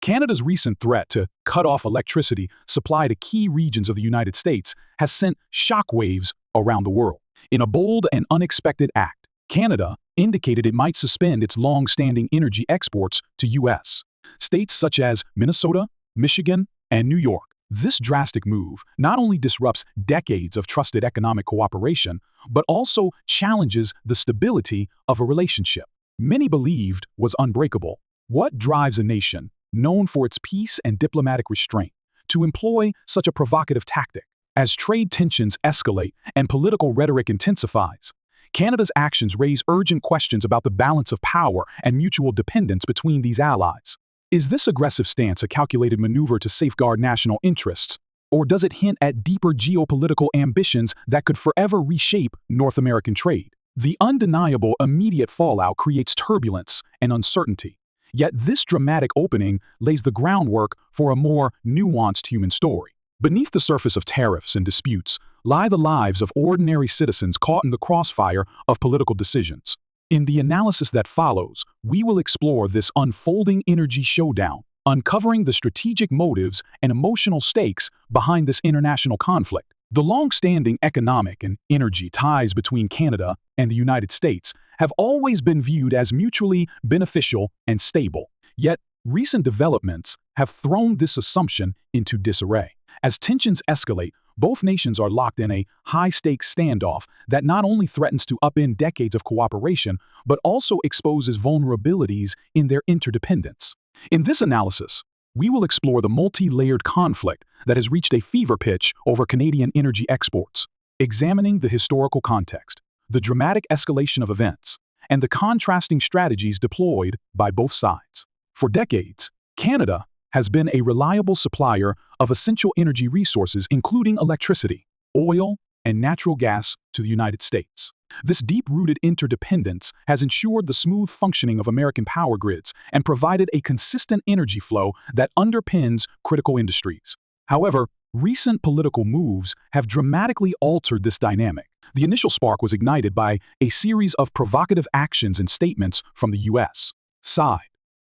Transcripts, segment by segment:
Canada's recent threat to cut off electricity supply to key regions of the United States has sent shockwaves around the world. In a bold and unexpected act, Canada indicated it might suspend its long-standing energy exports to U.S. states such as Minnesota, Michigan, and New York. This drastic move not only disrupts decades of trusted economic cooperation, but also challenges the stability of a relationship many believed was unbreakable. What drives a nation, known for its peace and diplomatic restraint, to employ such a provocative tactic? As trade tensions escalate and political rhetoric intensifies, Canada's actions raise urgent questions about the balance of power and mutual dependence between these allies. Is this aggressive stance a calculated maneuver to safeguard national interests, or does it hint at deeper geopolitical ambitions that could forever reshape North American trade? The undeniable immediate fallout creates turbulence and uncertainty. Yet this dramatic opening lays the groundwork for a more nuanced human story. Beneath the surface of tariffs and disputes lie the lives of ordinary citizens caught in the crossfire of political decisions. In the analysis that follows, we will explore this unfolding energy showdown, uncovering the strategic motives and emotional stakes behind this international conflict. The long-standing economic and energy ties between Canada and the United States have always been viewed as mutually beneficial and stable. Yet, recent developments have thrown this assumption into disarray. As tensions escalate, both nations are locked in a high-stakes standoff that not only threatens to upend decades of cooperation, but also exposes vulnerabilities in their interdependence. In this analysis, we will explore the multi-layered conflict that has reached a fever pitch over Canadian energy exports, examining the historical context, the dramatic escalation of events, and the contrasting strategies deployed by both sides. For decades, Canada has been a reliable supplier of essential energy resources including electricity, oil, and natural gas to the United States. This deep-rooted interdependence has ensured the smooth functioning of American power grids and provided a consistent energy flow that underpins critical industries. However, recent political moves have dramatically altered this dynamic. The initial spark was ignited by a series of provocative actions and statements from the U.S. side.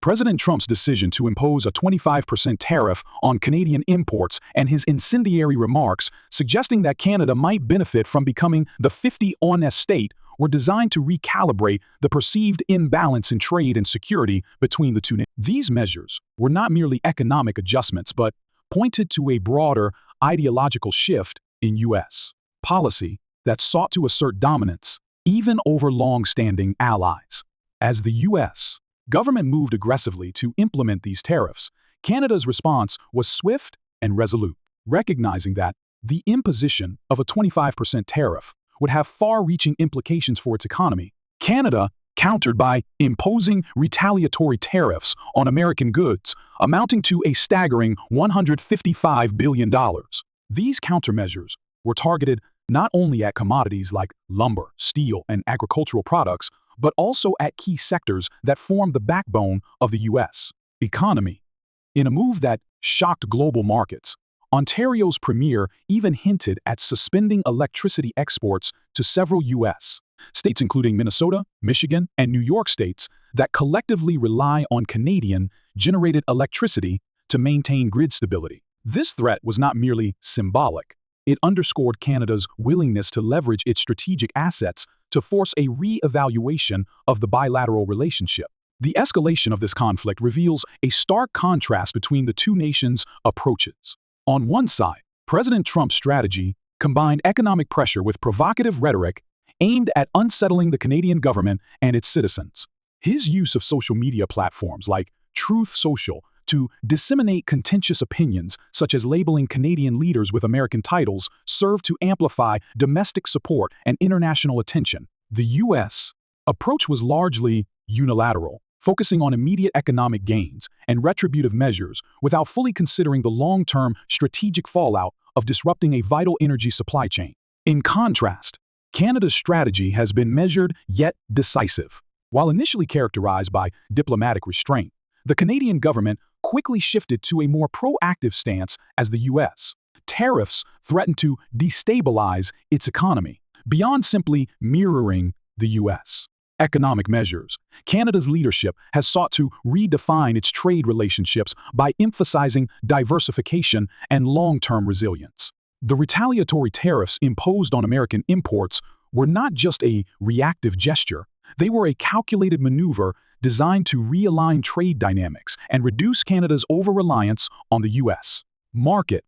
President Trump's decision to impose a 25% tariff on Canadian imports and his incendiary remarks suggesting that Canada might benefit from becoming the 50th honest state were designed to recalibrate the perceived imbalance in trade and security between the two nations. These measures were not merely economic adjustments but pointed to a broader ideological shift in U.S. policy that sought to assert dominance even over long-standing allies. As the U.S. government moved aggressively to implement these tariffs, Canada's response was swift and resolute, recognizing that the imposition of a 25% tariff would have far-reaching implications for its economy. Canada countered by imposing retaliatory tariffs on American goods, amounting to a staggering $155 billion. These countermeasures were targeted not only at commodities like lumber, steel, and agricultural products, but also at key sectors that form the backbone of the U.S. economy. In a move that shocked global markets, Ontario's premier even hinted at suspending electricity exports to several U.S. states including Minnesota, Michigan, and New York states that collectively rely on Canadian-generated electricity to maintain grid stability. This threat was not merely symbolic. It underscored Canada's willingness to leverage its strategic assets to force a re-evaluation of the bilateral relationship. The escalation of this conflict reveals a stark contrast between the two nations' approaches. On one side, President Trump's strategy combined economic pressure with provocative rhetoric aimed at unsettling the Canadian government and its citizens. His use of social media platforms like Truth Social to disseminate contentious opinions, such as labeling Canadian leaders with American titles, served to amplify domestic support and international attention. The U.S. approach was largely unilateral, focusing on immediate economic gains and retributive measures without fully considering the long-term strategic fallout of disrupting a vital energy supply chain. In contrast, Canada's strategy has been measured yet decisive. While initially characterized by diplomatic restraint, the Canadian government quickly shifted to a more proactive stance as the U.S. tariffs threatened to destabilize its economy, beyond simply mirroring the U.S. economic measures. Canada's leadership has sought to redefine its trade relationships by emphasizing diversification and long-term resilience. The retaliatory tariffs imposed on American imports were not just a reactive gesture, they were a calculated maneuver designed to realign trade dynamics and reduce Canada's over-reliance on the U.S. market.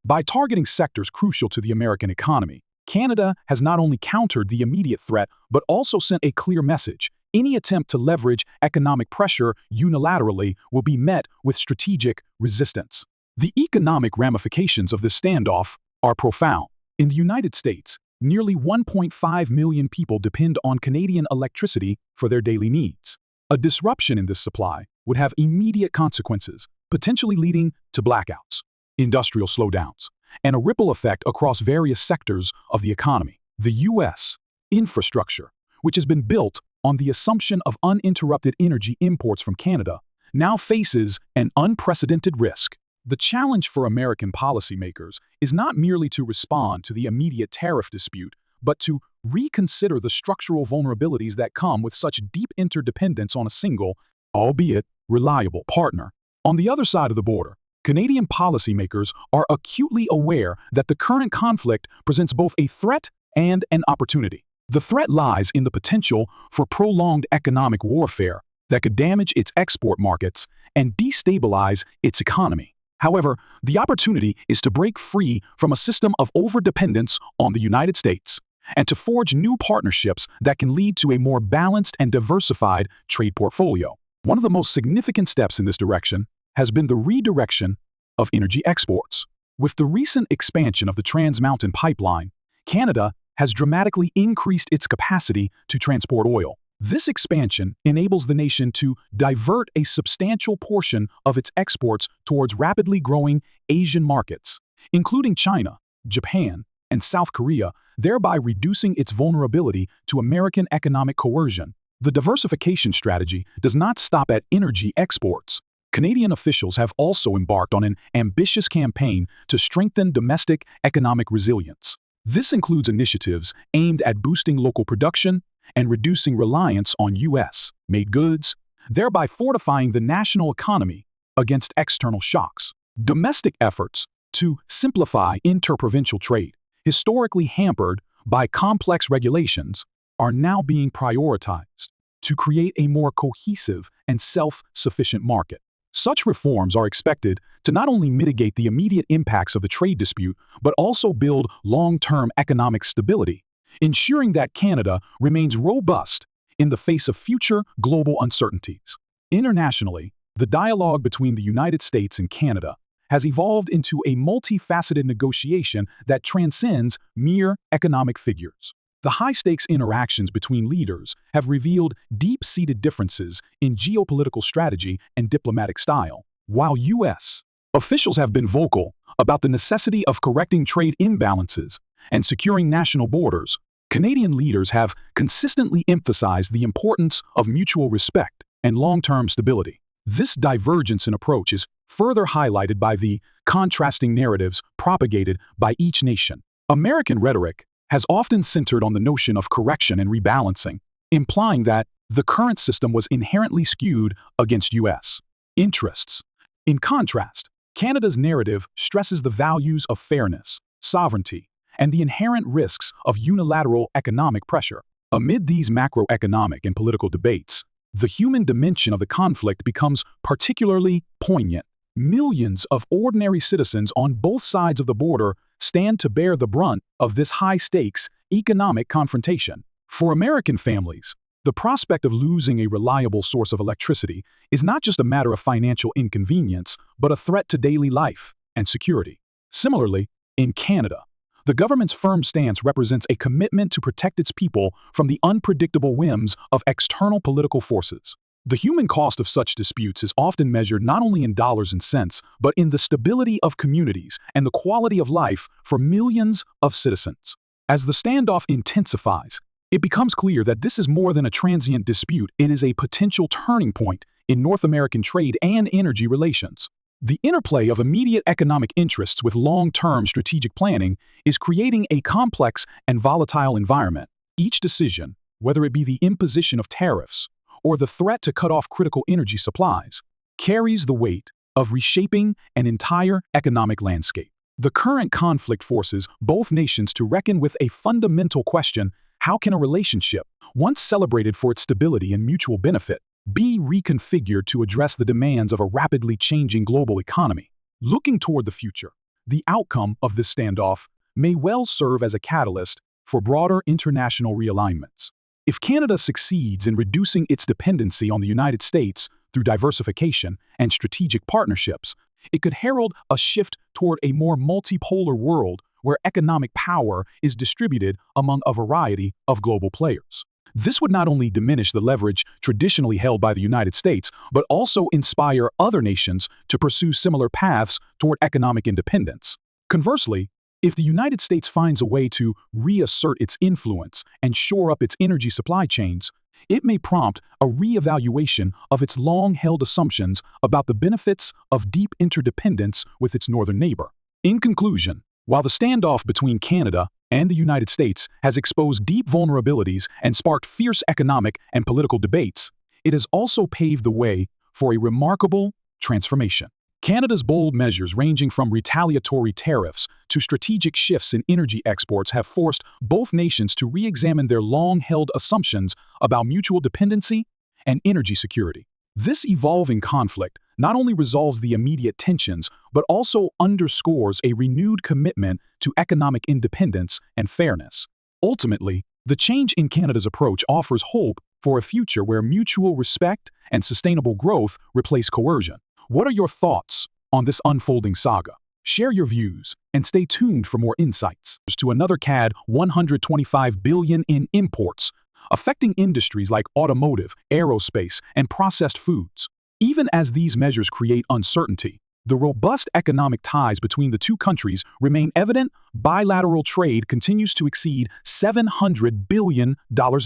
By targeting sectors crucial to the American economy, Canada has not only countered the immediate threat but also sent a clear message. Any attempt to leverage economic pressure unilaterally will be met with strategic resistance. The economic ramifications of this standoff are profound. In the United States, nearly 1.5 million people depend on Canadian electricity for their daily needs. A disruption in this supply would have immediate consequences, potentially leading to blackouts, industrial slowdowns, and a ripple effect across various sectors of the economy. The U.S. infrastructure, which has been built on the assumption of uninterrupted energy imports from Canada, now faces an unprecedented risk. The challenge for American policymakers is not merely to respond to the immediate tariff dispute, but to reconsider the structural vulnerabilities that come with such deep interdependence on a single, albeit reliable, partner. On the other side of the border, Canadian policymakers are acutely aware that the current conflict presents both a threat and an opportunity. The threat lies in the potential for prolonged economic warfare that could damage its export markets and destabilize its economy. However, the opportunity is to break free from a system of overdependence on the United States and to forge new partnerships that can lead to a more balanced and diversified trade portfolio. One of the most significant steps in this direction has been the redirection of energy exports. With the recent expansion of the Trans Mountain Pipeline, Canada has dramatically increased its capacity to transport oil. This expansion enables the nation to divert a substantial portion of its exports towards rapidly growing Asian markets, including China, Japan, and South Korea, thereby reducing its vulnerability to American economic coercion. The diversification strategy does not stop at energy exports. Canadian officials have also embarked on an ambitious campaign to strengthen domestic economic resilience. This includes initiatives aimed at boosting local production and reducing reliance on U.S.-made goods, thereby fortifying the national economy against external shocks. Domestic efforts to simplify interprovincial trade, historically hampered by complex regulations, are now being prioritized to create a more cohesive and self-sufficient market. Such reforms are expected to not only mitigate the immediate impacts of the trade dispute, but also build long-term economic stability, ensuring that Canada remains robust in the face of future global uncertainties. Internationally, the dialogue between the United States and Canada has evolved into a multifaceted negotiation that transcends mere economic figures. The high-stakes interactions between leaders have revealed deep-seated differences in geopolitical strategy and diplomatic style. While U.S. officials have been vocal about the necessity of correcting trade imbalances and securing national borders, Canadian leaders have consistently emphasized the importance of mutual respect and long-term stability. This divergence in approach is further highlighted by the contrasting narratives propagated by each nation. American rhetoric has often centered on the notion of correction and rebalancing, implying that the current system was inherently skewed against U.S. interests. In contrast, Canada's narrative stresses the values of fairness, sovereignty, and the inherent risks of unilateral economic pressure. Amid these macroeconomic and political debates, the human dimension of the conflict becomes particularly poignant. Millions of ordinary citizens on both sides of the border stand to bear the brunt of this high-stakes economic confrontation. For American families, the prospect of losing a reliable source of electricity is not just a matter of financial inconvenience, but a threat to daily life and security. Similarly, in Canada, the government's firm stance represents a commitment to protect its people from the unpredictable whims of external political forces. The human cost of such disputes is often measured not only in dollars and cents, but in the stability of communities and the quality of life for millions of citizens. As the standoff intensifies, it becomes clear that this is more than a transient dispute. It is a potential turning point in North American trade and energy relations. The interplay of immediate economic interests with long-term strategic planning is creating a complex and volatile environment. Each decision, whether it be the imposition of tariffs or the threat to cut off critical energy supplies, carries the weight of reshaping an entire economic landscape. The current conflict forces both nations to reckon with a fundamental question: how can a relationship, once celebrated for its stability and mutual benefit, be reconfigured to address the demands of a rapidly changing global economy? Looking toward the future, the outcome of this standoff may well serve as a catalyst for broader international realignments. If Canada succeeds in reducing its dependency on the United States through diversification and strategic partnerships, it could herald a shift toward a more multipolar world where economic power is distributed among a variety of global players. This would not only diminish the leverage traditionally held by the United States, but also inspire other nations to pursue similar paths toward economic independence. Conversely, if the United States finds a way to reassert its influence and shore up its energy supply chains, it may prompt a re-evaluation of its long-held assumptions about the benefits of deep interdependence with its northern neighbor. In conclusion, while the standoff between Canada and the United States has exposed deep vulnerabilities and sparked fierce economic and political debates, it has also paved the way for a remarkable transformation. Canada's bold measures, ranging from retaliatory tariffs to strategic shifts in energy exports, have forced both nations to re-examine their long-held assumptions about mutual dependency and energy security. This evolving conflict not only resolves the immediate tensions, but also underscores a renewed commitment to economic independence and fairness. Ultimately, the change in Canada's approach offers hope for a future where mutual respect and sustainable growth replace coercion. What are your thoughts on this unfolding saga? Share your views and stay tuned for more insights. To another CAD $125 billion in imports, affecting industries like automotive, aerospace, and processed foods. Even as these measures create uncertainty, the robust economic ties between the two countries remain evident. Bilateral trade continues to exceed $700 billion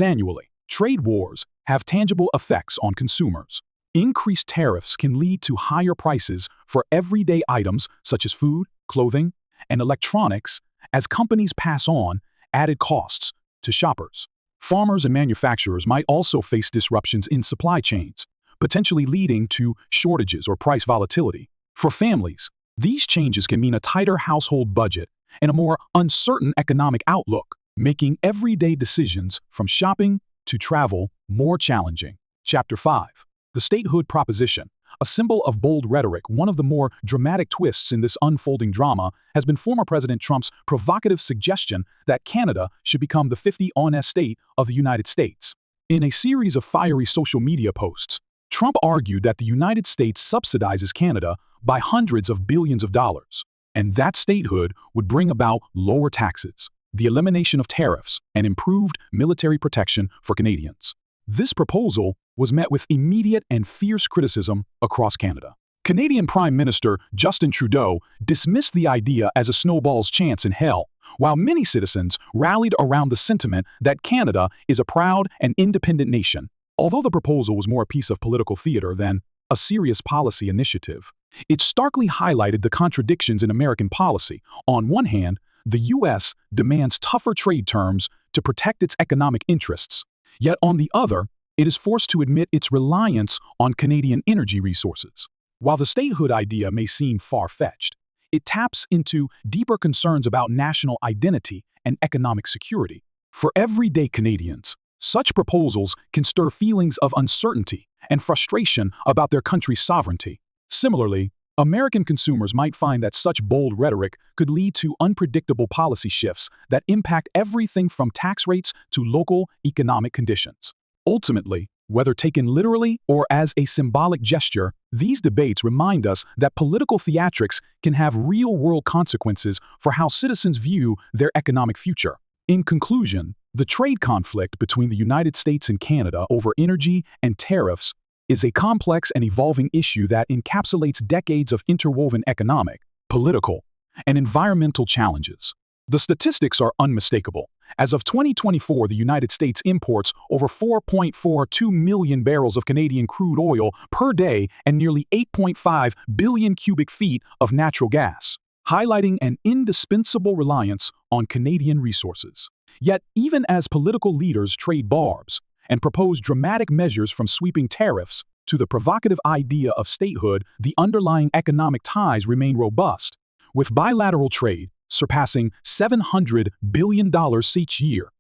annually. Trade wars have tangible effects on consumers. Increased tariffs can lead to higher prices for everyday items such as food, clothing, and electronics as companies pass on added costs to shoppers. Farmers and manufacturers might also face disruptions in supply chains, potentially leading to shortages or price volatility. For families, these changes can mean a tighter household budget and a more uncertain economic outlook, making everyday decisions from shopping to travel more challenging. Chapter 5. The statehood proposition, a symbol of bold rhetoric. One of the more dramatic twists in this unfolding drama has been former President Trump's provocative suggestion that Canada should become the 50th state of the United States. In a series of fiery social media posts, Trump argued that the United States subsidizes Canada by hundreds of billions of dollars, and that statehood would bring about lower taxes, the elimination of tariffs, and improved military protection for Canadians. This proposal was met with immediate and fierce criticism across Canada. Canadian Prime Minister Justin Trudeau dismissed the idea as a snowball's chance in hell, while many citizens rallied around the sentiment that Canada is a proud and independent nation. Although the proposal was more a piece of political theater than a serious policy initiative, it starkly highlighted the contradictions in American policy. On one hand, the U.S. demands tougher trade terms to protect its economic interests, yet on the other, it is forced to admit its reliance on Canadian energy resources. While the statehood idea may seem far-fetched, it taps into deeper concerns about national identity and economic security. For everyday Canadians, such proposals can stir feelings of uncertainty and frustration about their country's sovereignty. Similarly, American consumers might find that such bold rhetoric could lead to unpredictable policy shifts that impact everything from tax rates to local economic conditions. Ultimately, whether taken literally or as a symbolic gesture, these debates remind us that political theatrics can have real-world consequences for how citizens view their economic future. In conclusion, the trade conflict between the United States and Canada over energy and tariffs is a complex and evolving issue that encapsulates decades of interwoven economic, political, and environmental challenges. The statistics are unmistakable. As of 2024, the United States imports over 4.42 million barrels of Canadian crude oil per day and nearly 8.5 billion cubic feet of natural gas, highlighting an indispensable reliance on Canadian resources. Yet, even as political leaders trade barbs and propose dramatic measures from sweeping tariffs to the provocative idea of statehood, the underlying economic ties remain robust, with bilateral trade surpassing $700 billion each year.